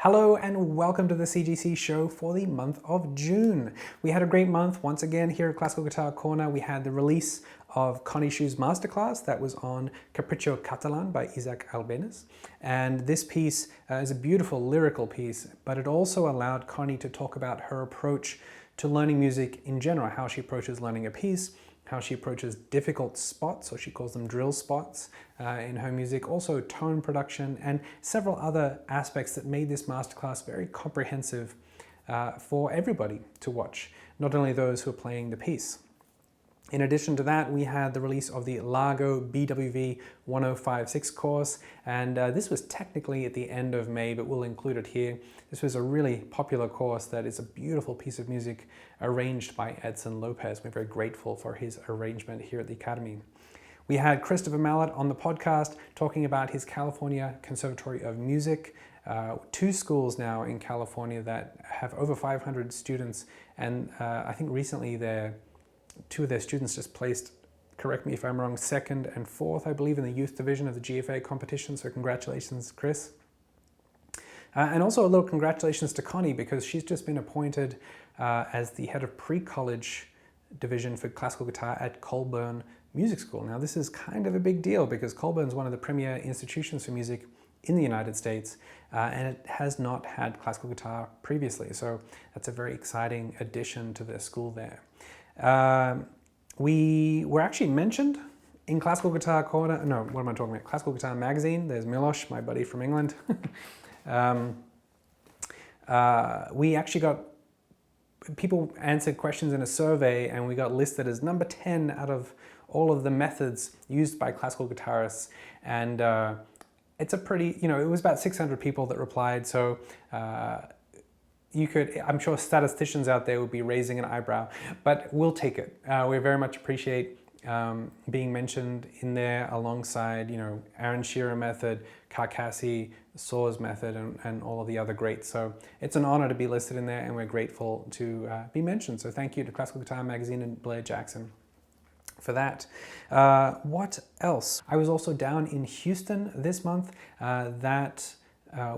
Hello and welcome to the CGC show for the month of June. We had a great month once again here at Classical Guitar Corner. We had the release of Connie Shu's masterclass that was on Capriccio Catalan by Isaac Albéniz. And this piece is a beautiful lyrical piece, but it also allowed Connie to talk about her approach to learning music in general, how she approaches learning a piece, how she approaches difficult spots, or she calls them drill spots in her music, also tone production, and several other aspects that made this masterclass very comprehensive for everybody to watch, not only those who are playing the piece. In addition to that, we had the release of the Largo Bwv 1056 course, and this was technically at the end of May, but we'll include it here. This was a really popular course that is a beautiful piece of music arranged by Edson Lopez. We're very grateful for his arrangement here at the Academy. We had Christopher Mallet on the podcast talking about his California Conservatory of Music, 2 schools now in California that have over 500 students, and I think recently 2 of their students just placed, correct me if I'm wrong, 2nd and 4th, I believe, in the youth division of the GFA competition. So congratulations, Chris. And also a little congratulations to Connie, because she's just been appointed as the head of pre-college division for classical guitar at Colburn Music School. Now this is kind of a big deal because Colburn is one of the premier institutions for music in the United States, and it has not had classical guitar previously. So that's a very exciting addition to the school there. We were actually mentioned in Classical Guitar Corner, no, what am I talking about? Classical Guitar Magazine. There's Milos, my buddy from England. We actually got, people answered questions in a survey, and we got listed as number 10 out of all of the methods used by classical guitarists. And it's a pretty, it was about 600 people that replied. So you could, I'm sure statisticians out there would be raising an eyebrow, but we'll take it. We very much appreciate being mentioned in there alongside, Aaron Shearer method, Carcassi, Soar's method, and all of the other greats. So it's an honor to be listed in there, and we're grateful to be mentioned. So thank you to Classical Guitar Magazine and Blair Jackson for that. What else? I was also down in Houston this month. That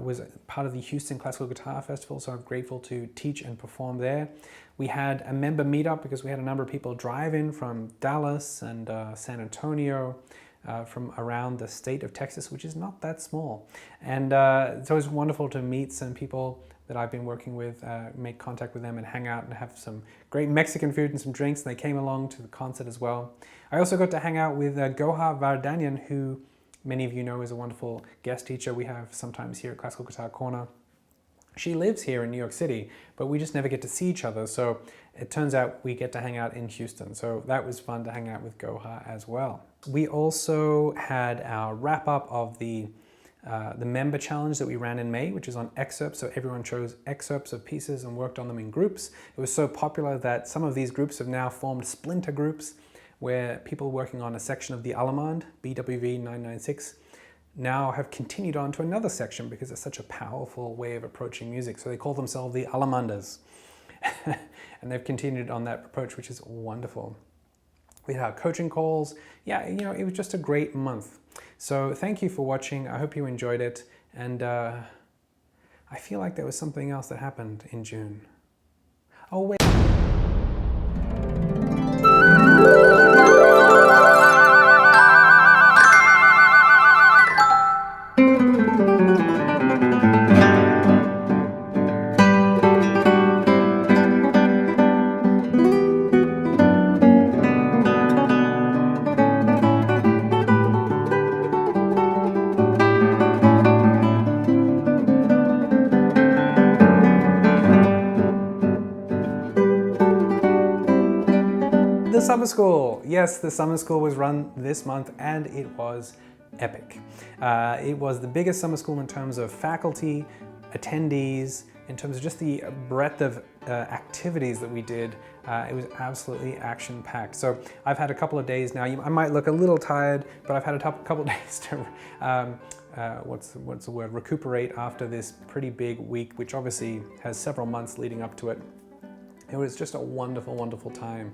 was part of the Houston Classical Guitar Festival, so I'm grateful to teach and perform there. We had a member meetup because we had a number of people drive in from Dallas and San Antonio, from around the state of Texas, which is not that small. And it's always wonderful to meet some people that I've been working with, make contact with them and hang out and have some great Mexican food and some drinks, and they came along to the concert as well. I also got to hang out with Goha Vardanyan, who many of you know is a wonderful guest teacher we have sometimes here at Classical Guitar Corner. She lives here in New York City, but we just never get to see each other. So it turns out we get to hang out in Houston. So that was fun to hang out with Goha as well. We also had our wrap up of the member challenge that we ran in May, which is on excerpts. So everyone chose excerpts of pieces and worked on them in groups. It was so popular that some of these groups have now formed splinter groups, where people working on a section of the Allemande, Bwv 996, now have continued on to another section because it's such a powerful way of approaching music. So they call themselves the Allemandas. And they've continued on that approach, which is wonderful. We had our coaching calls. Yeah, it was just a great month. So thank you for watching. I hope you enjoyed it. And I feel like there was something else that happened in June. Oh, wait. The summer school. Yes, the summer school was run this month, and it was epic. It was the biggest summer school in terms of faculty, attendees, in terms of just the breadth of activities that we did. It was absolutely action-packed. So I've had a couple of days now. I might look a little tired, but I've had a couple of days to what's the word? Recuperate after this pretty big week, which obviously has several months leading up to it. It was just a wonderful, wonderful time.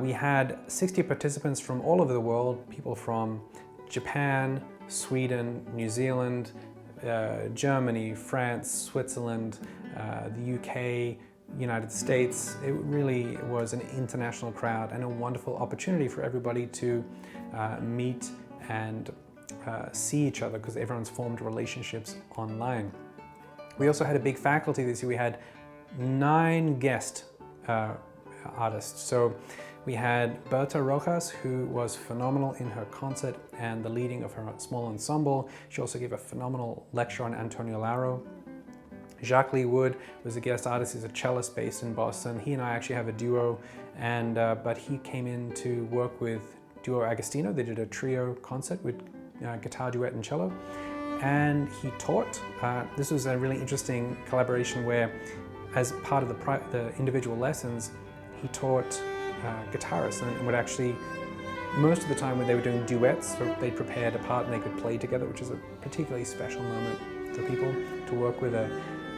We had 60 participants from all over the world, people from Japan, Sweden, New Zealand, Germany, France, Switzerland, the UK, United States. It really was an international crowd and a wonderful opportunity for everybody to meet and see each other, because everyone's formed relationships online. We also had a big faculty this year. We had 9 guest artists. So we had Berta Rojas, who was phenomenal in her concert and the leading of her small ensemble. She also gave a phenomenal lecture on Antonio Laro. Jacques Lee Wood was a guest artist. He's a cellist based in Boston. He and I actually have a duo, and but he came in to work with Duo Agostino. They did a trio concert with guitar, duet, and cello. And he taught. This was a really interesting collaboration where, as part of the individual lessons, he taught guitarists, and would actually, most of the time when they were doing duets, so they prepared a part and they could play together, which is a particularly special moment for people to work with a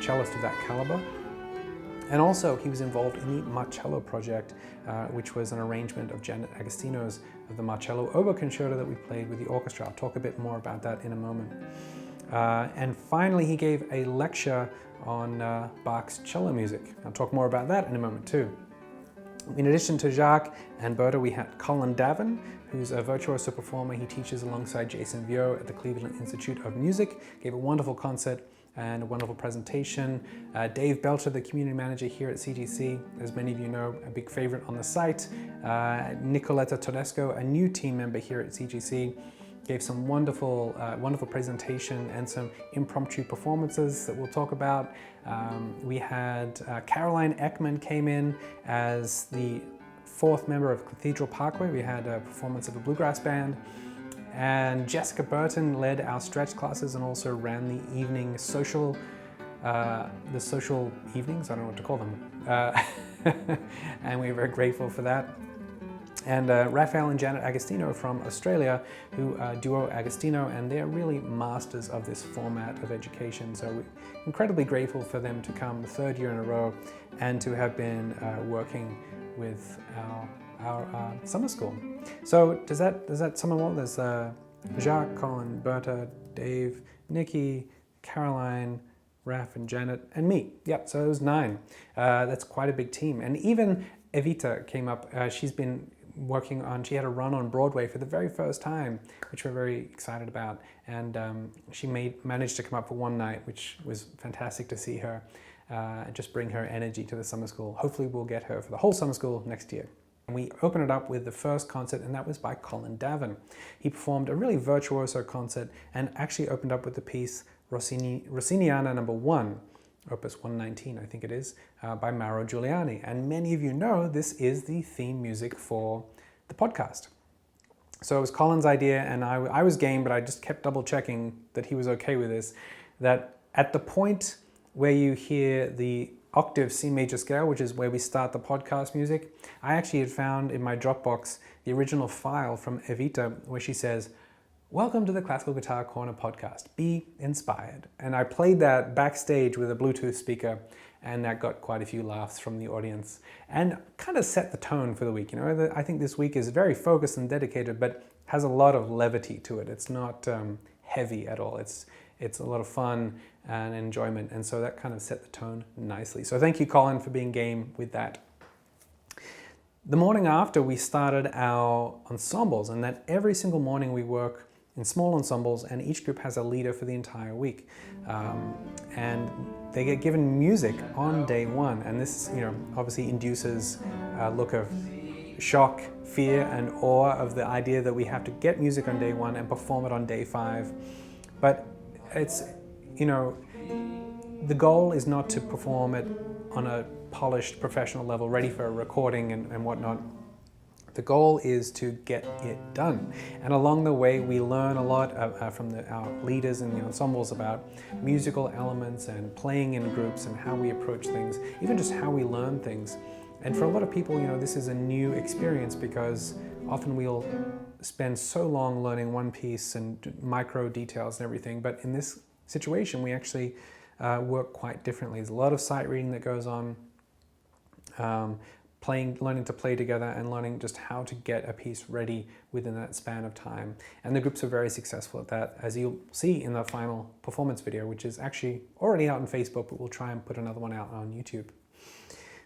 cellist of that caliber. And also he was involved in the Marcello project, which was an arrangement of Janet Agostino's of the Marcello Oboe Concerto that we played with the orchestra. I'll talk a bit more about that in a moment. And finally, he gave a lecture on Bach's cello music. I'll talk more about that in a moment too. In addition to Jacques and Berta, we had Colin Devon, who's a virtuoso performer. He teaches alongside Jason Vio at the Cleveland Institute of Music. Gave a wonderful concert and a wonderful presentation. Dave Belcher, the community manager here at CGC, as many of you know, a big favorite on the site. Nicoletta Todesco, a new team member here at CGC, gave some wonderful presentation and some impromptu performances that we'll talk about. We had Caroline Ekman came in as the 4th member of Cathedral Parkway. We had a performance of a bluegrass band. And Jessica Burton led our stretch classes and also ran the evening social evenings, I don't know what to call them. And we were very grateful for that. And Raphael and Janet Agostino from Australia, who Duo Agostino, and they're really masters of this format of education. So we're incredibly grateful for them to come the 3rd year in a row and to have been working with our summer school. So does that sum them all? There's Jacques, Colin, Berta, Dave, Nikki, Caroline, Raph, and Janet, and me. Yep, so it was 9. That's quite a big team. And even Evita came up. She's been working on, she had a run on Broadway for the very first time, which we're very excited about. And she managed to come up for one night, which was fantastic to see her just bring her energy to the summer school. Hopefully we'll get her for the whole summer school next year. And we opened it up with the first concert, and that was by Colin Devon. He performed a really virtuoso concert and actually opened up with the piece Rossiniana No. 1, Opus 119, I think it is, by Mauro Giuliani. And many of you know this is the theme music for the podcast. So it was Colin's idea, and I was game, but I just kept double checking that he was okay with this, that at the point where you hear the octave C major scale, which is where we start the podcast music, I actually had found in my Dropbox the original file from Evita where she says, "Welcome to the Classical Guitar Corner podcast. Be inspired." And I played that backstage with a Bluetooth speaker, and that got quite a few laughs from the audience and kind of set the tone for the week. You know, I think this week is very focused and dedicated, but has a lot of levity to it. It's not heavy at all. It's a lot of fun and enjoyment, and so that kind of set the tone nicely. So thank you, Colin, for being game with that. The morning after, we started our ensembles, and that every single morning we work in small ensembles, and each group has a leader for the entire week. And they get given music on day 1, and this, you know, obviously induces a look of shock, fear, and awe of the idea that we have to get music on day 1 and perform it on day 5. But it's, you know, the goal is not to perform it on a polished professional level, ready for a recording and whatnot. The goal is to get it done. And along the way, we learn a lot from our leaders in the ensembles about musical elements and playing in groups and how we approach things, even just how we learn things. And for a lot of people, you know, this is a new experience because often we'll spend so long learning one piece and micro details and everything. But in this situation, we actually work quite differently. There's a lot of sight reading that goes on. learning to play together and learning just how to get a piece ready within that span of time. And the groups are very successful at that, as you'll see in the final performance video, which is actually already out on Facebook, but we'll try and put another one out on YouTube.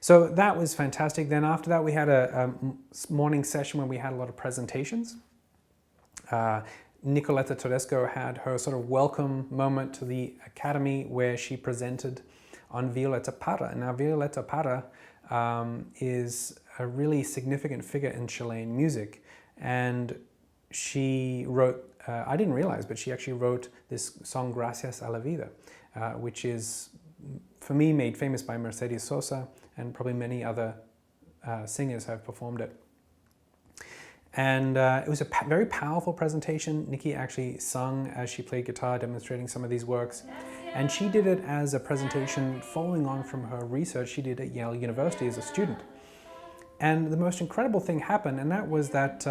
So that was fantastic. Then after that, we had a morning session where we had a lot of presentations. Nicoletta Tedesco had her sort of welcome moment to the Academy, where she presented on Violeta Parra. Now, Violeta Parra is a really significant figure in Chilean music, and she wrote, I didn't realize, but she actually wrote this song Gracias a la Vida, which is, for me, made famous by Mercedes Sosa, and probably many other singers have performed it. And it was a very powerful presentation. Nikki actually sung as she played guitar, demonstrating some of these works. And she did it as a presentation following on from her research she did at Yale University as a student. And the most incredible thing happened, and that was that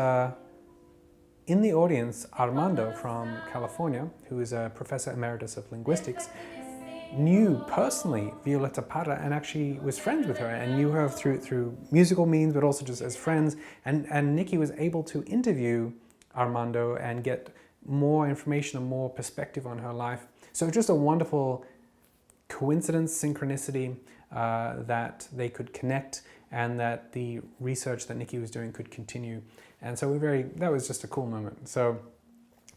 in the audience, Armando from California, who is a professor emeritus of linguistics, knew personally Violeta Parra and actually was friends with her and knew her through musical means, but also just as friends. And Nikki was able to interview Armando and get more information and more perspective on her life. So just a wonderful coincidence, synchronicity, that they could connect and that the research that Nikki was doing could continue. And so that was just a cool moment. So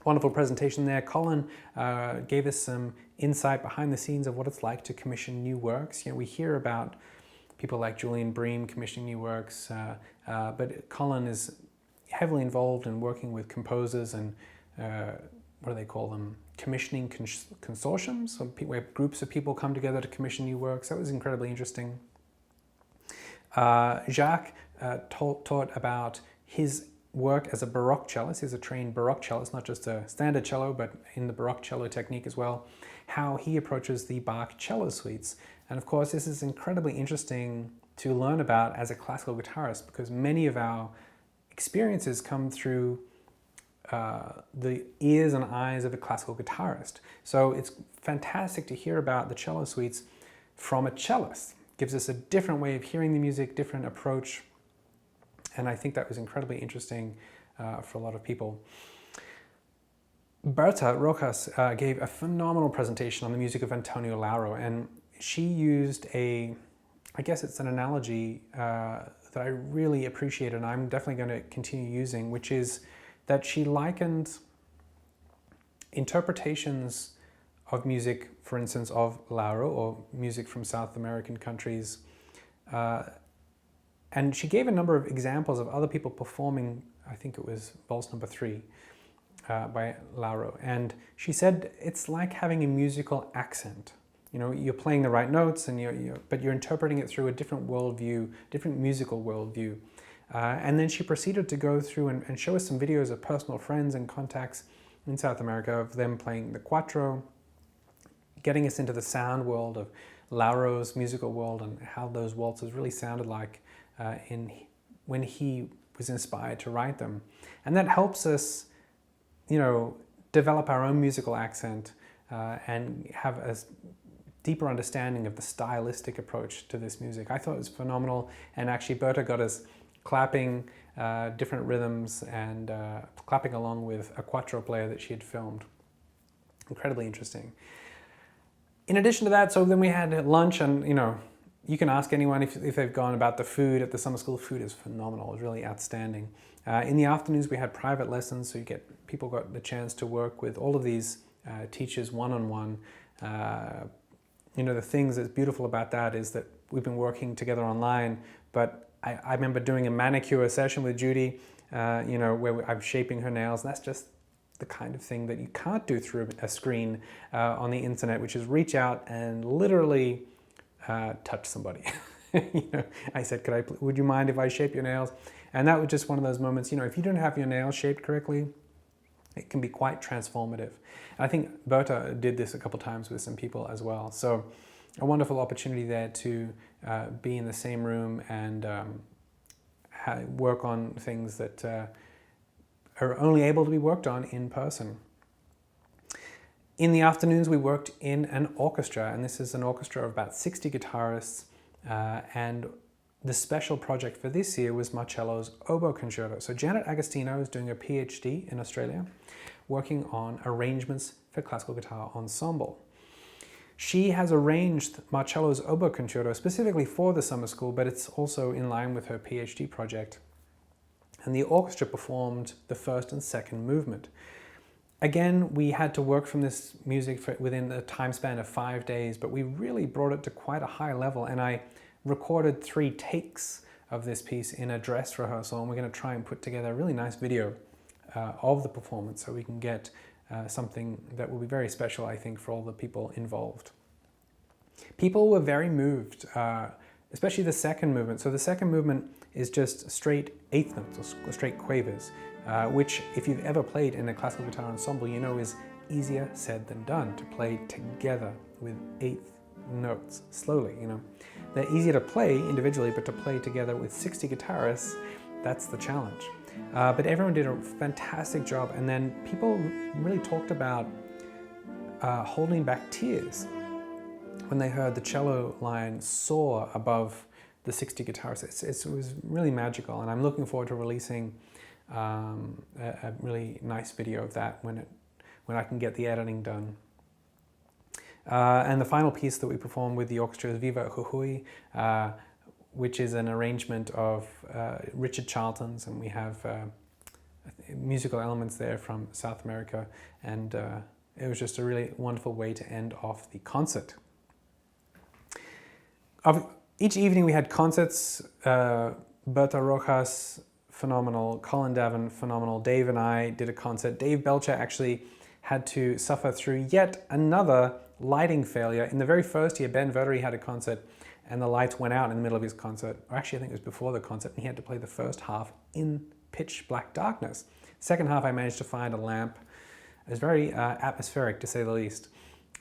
wonderful presentation there. Colin gave us some insight behind the scenes of what it's like to commission new works. You know, we hear about people like Julian Bream commissioning new works, but Colin is heavily involved in working with composers and what do they call them? Commissioning consortiums, so where groups of people come together to commission new works. That was incredibly interesting. Jacques taught about his work as a Baroque cellist. He's a trained Baroque cellist, not just a standard cello, but in the Baroque cello technique as well, how he approaches the Bach cello suites. And of course, this is incredibly interesting to learn about as a classical guitarist, because many of our experiences come through the ears and eyes of a classical guitarist. So it's fantastic to hear about the cello suites from a cellist. It gives us a different way of hearing the music, different approach. And I think that was incredibly interesting for a lot of people. Berta Rojas gave a phenomenal presentation on the music of Antonio Lauro, and she used I guess it's an analogy that I really appreciate, and I'm definitely going to continue using, which is that she likened interpretations of music, for instance, of Lauro or music from South American countries, and she gave a number of examples of other people performing, I think it was Waltz No. 3 by Lauro. And she said it's like having a musical accent. You know, you're playing the right notes, and but you're interpreting it through a different worldview, different musical worldview. And then she proceeded to go through and show us some videos of personal friends and contacts in South America of them playing the quattro, getting us into the sound world of Lauro's musical world and how those waltzes really sounded like when he was inspired to write them. And that helps us, you know, develop our own musical accent and have a deeper understanding of the stylistic approach to this music. I thought it was phenomenal, and actually Berta got us clapping different rhythms and clapping along with a quattro player that she had filmed. Incredibly interesting. In addition to that, so then we had lunch, and you know, you can ask anyone if they've gone about the food at the summer school. Food is phenomenal. It was really outstanding. In the afternoons, we had private lessons, so people got the chance to work with all of these teachers one-on-one. You know, the things that's beautiful about that is that we've been working together online, but I remember doing a manicure session with Judy, you know, where I'm shaping her nails. And that's just the kind of thing that you can't do through a screen on the internet, which is reach out and literally touch somebody. You know, I said, would you mind if I shape your nails? And that was just one of those moments, you know, if you don't have your nails shaped correctly, it can be quite transformative. And I think Berta did this a couple times with some people as well. So a wonderful opportunity there to be in the same room and work on things that are only able to be worked on in person. In the afternoons, we worked in an orchestra, and this is an orchestra of about 60 guitarists, and the special project for this year was Marcello's Oboe Concerto. So Janet Agostino is doing a PhD in Australia, working on arrangements for classical guitar ensemble. She has arranged Marcello's Oboe Concerto specifically for the summer school, but it's also in line with her PhD project. And the orchestra performed the first and second movement. Again, we had to work from this music within a time span of 5 days, but we really brought it to quite a high level, and I recorded 3 takes of this piece in a dress rehearsal, and we're going to try and put together a really nice video of the performance so we can get something that will be very special, I think, for all the people involved. People were very moved, especially the second movement. So the second movement is just straight eighth notes, or straight quavers, which if you've ever played in a classical guitar ensemble, you know is easier said than done, to play together with eighth notes slowly, you know. They're easier to play individually, but to play together with 60 guitarists, that's the challenge. But everyone did a fantastic job, and then people really talked about holding back tears when they heard the cello line soar above the 60 guitarists. It was really magical, and I'm looking forward to releasing a really nice video of that when I can get the editing done. And the final piece that we performed with the orchestra is Viva Jujuy, which is an arrangement of Richard Charlton's, and we have musical elements there from South America, and it was just a really wonderful way to end off the concert. Each evening we had concerts. Berta Rojas, phenomenal. Colin Devon, phenomenal. Dave and I did a concert. Dave Belcher actually had to suffer through yet another lighting failure. In the very first year, Ben Verdery had a concert and the lights went out in the middle of his concert. Or actually, I think it was before the concert, and he had to play the first half in pitch black darkness. Second half, I managed to find a lamp. It was very atmospheric, to say the least.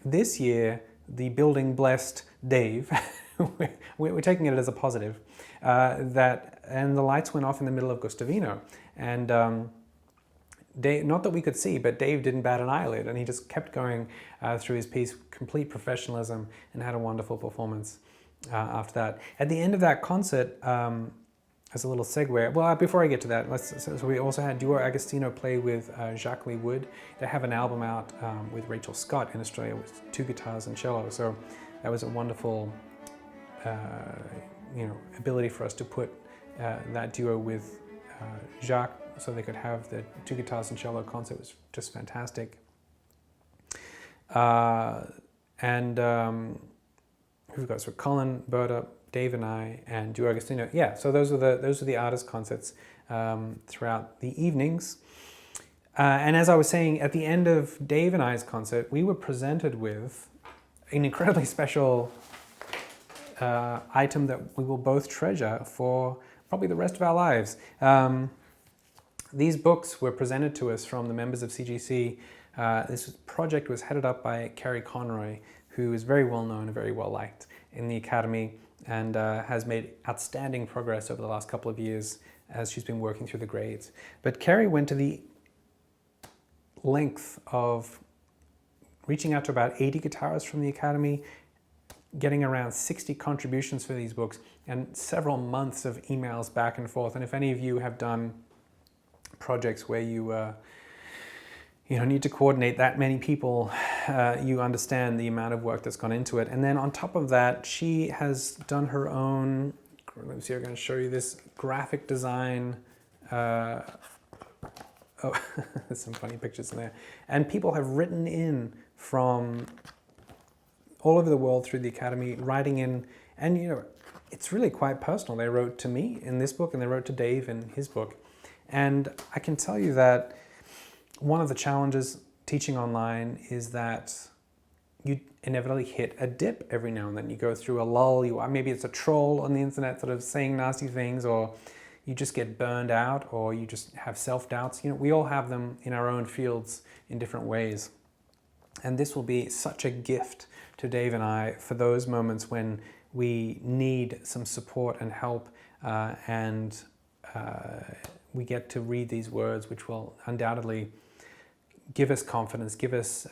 This year, the building blessed Dave. We're taking it as a positive. And the lights went off in the middle of Gustavino. And Dave, not that we could see, but Dave didn't bat an eyelid, and he just kept going through his piece, complete professionalism, and had a wonderful performance after that. At the end of that concert, as a little segue, well, before I get to that, so we also had Duo Agostino play with Jacques Lee Wood. They have an album out with Rachel Scott in Australia with 2 guitars and cello. So that was a wonderful ability for us to put that duo with Jacques, so they could have the 2 guitars and cello concert. It was just fantastic. Who've got, so Colin, Berta, Dave and I, and Duo Agostino. Yeah, so those are the artist concerts throughout the evenings. And as I was saying, at the end of Dave and I's concert, we were presented with an incredibly special item that we will both treasure for probably the rest of our lives. These books were presented to us from the members of CGC. This project was headed up by Kerry Conroy, who is very well known and very well liked in the Academy, and has made outstanding progress over the last couple of years as she's been working through the grades. But Kerry went to the length of reaching out to about 80 guitarists from the Academy, getting around 60 contributions for these books, and several months of emails back and forth. And if any of you have done projects where you need to coordinate that many people, you understand the amount of work that's gone into it. And then on top of that, she has done her own, let me see, I'm going to show you this graphic design. There's some funny pictures in there. And people have written in from all over the world through the Academy, writing in, and it's really quite personal. They wrote to me in this book, and they wrote to Dave in his book. And I can tell you that one of the challenges teaching online is that you inevitably hit a dip every now and then. You go through a lull, maybe it's a troll on the internet sort of saying nasty things, or you just get burned out, or you just have self-doubts. We all have them in our own fields in different ways. And this will be such a gift to Dave and I for those moments when we need some support and help, and we get to read these words, which will undoubtedly give us confidence, give us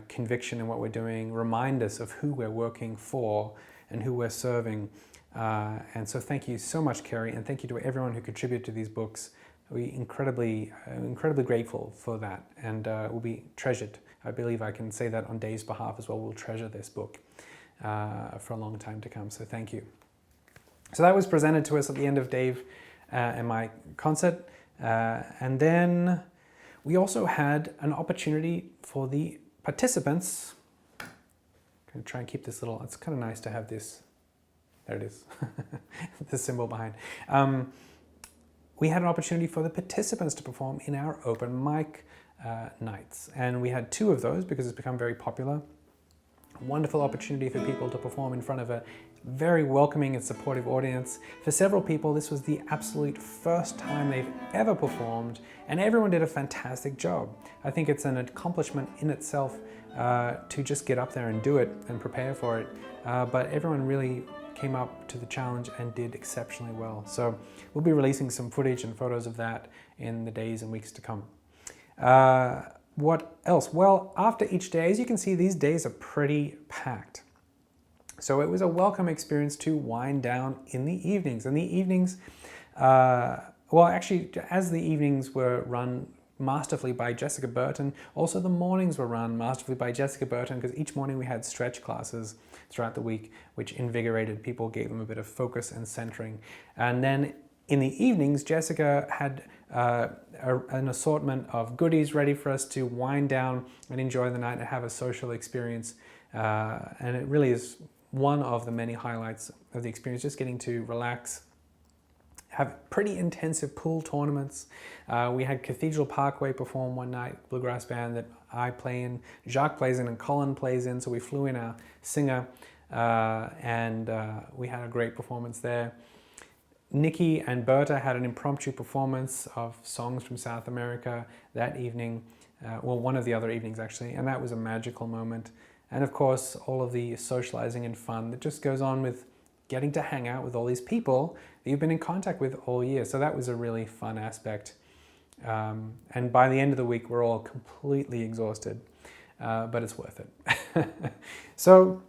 conviction in what we're doing, remind us of who we're working for and who we're serving. And so thank you so much, Kerry, and thank you to everyone who contributed to these books. We're incredibly grateful for that, and will be treasured. I believe I can say that on Dave's behalf as well. We'll treasure this book for a long time to come, so thank you. So that was presented to us at the end of Dave and my concert. And then we also had an opportunity for the participants. I'm going to try and keep this little, it's kind of nice to have this, there it is, the symbol behind. We had an opportunity for the participants to perform in our open mic nights. And we had 2 of those because it's become very popular. A wonderful opportunity for people to perform in front of a very welcoming and supportive audience. For several people, this was the absolute first time they've ever performed, and everyone did a fantastic job. I think it's an accomplishment in itself to just get up there and do it and prepare for it. But everyone really came up to the challenge and did exceptionally well. So we'll be releasing some footage and photos of that in the days and weeks to come. What else? Well, after each day, as you can see, these days are pretty packed. So it was a welcome experience to wind down in the evenings. And the evenings, well, actually, as the evenings were run masterfully by Jessica Burton, also the mornings were run masterfully by Jessica Burton, because each morning we had stretch classes throughout the week, which invigorated people, gave them a bit of focus and centering. And then in the evenings, Jessica had an assortment of goodies ready for us to wind down and enjoy the night and have a social experience. And it really is one of the many highlights of the experience, just getting to relax, have pretty intensive pool tournaments. We had Cathedral Parkway perform one night, bluegrass band that I play in, Jacques plays in, and Colin plays in, so we flew in our singer, and we had a great performance there. Nikki and Berta had an impromptu performance of songs from South America that evening, well, one of the other evenings actually, and that was a magical moment. And of course, all of the socializing and fun that just goes on with getting to hang out with all these people that you've been in contact with all year. So that was a really fun aspect. And by the end of the week, we're all completely exhausted, but it's worth it. So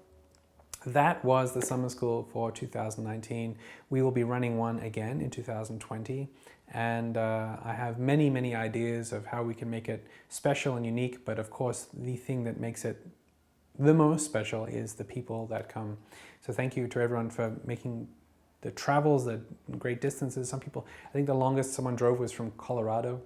that was the summer school for 2019. We will be running one again in 2020. And I have many, many ideas of how we can make it special and unique. But of course, the thing that makes it the most special is the people that come. So thank you to everyone for making the travels, the great distances. Some people, I think the longest someone drove was from Colorado.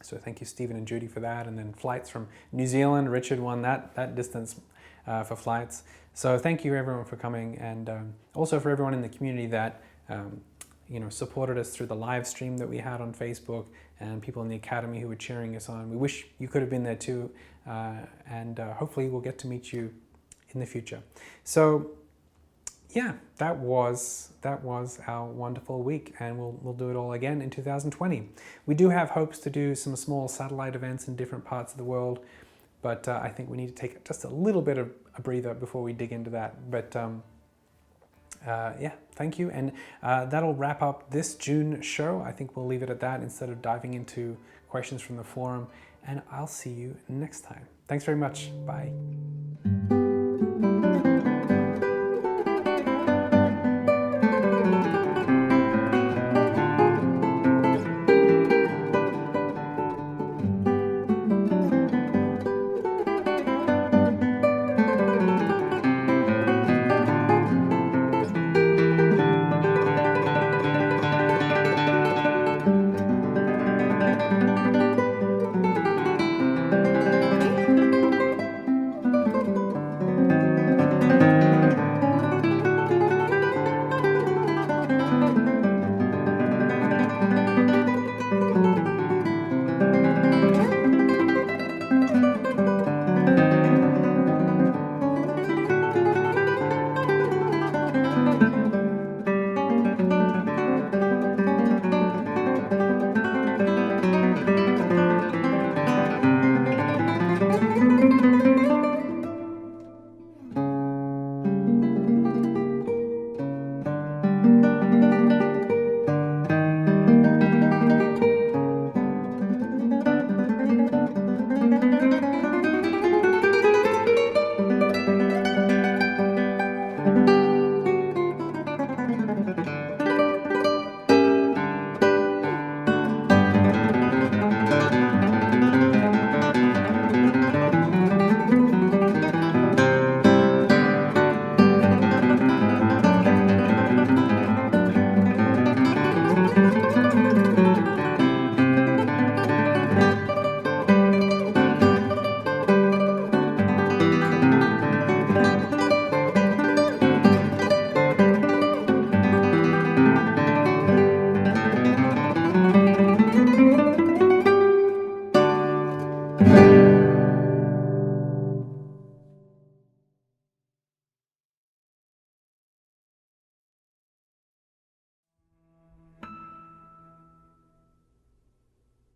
So thank you, Stephen and Judy, for that. And then flights from New Zealand. Richard won that distance for flights. So thank you everyone for coming, and also for everyone in the community that supported us through the live stream that we had on Facebook, and people in the Academy who were cheering us on. We wish you could have been there too, and hopefully we'll get to meet you in the future. So yeah, that was our wonderful week, and we'll do it all again in 2020. We do have hopes to do some small satellite events in different parts of the world, but I think we need to take just a little bit of a breather before we dig into that. But yeah, thank you. And that'll wrap up this June show. I think we'll leave it at that instead of diving into questions from the forum. And I'll see you next time. Thanks very much. Bye.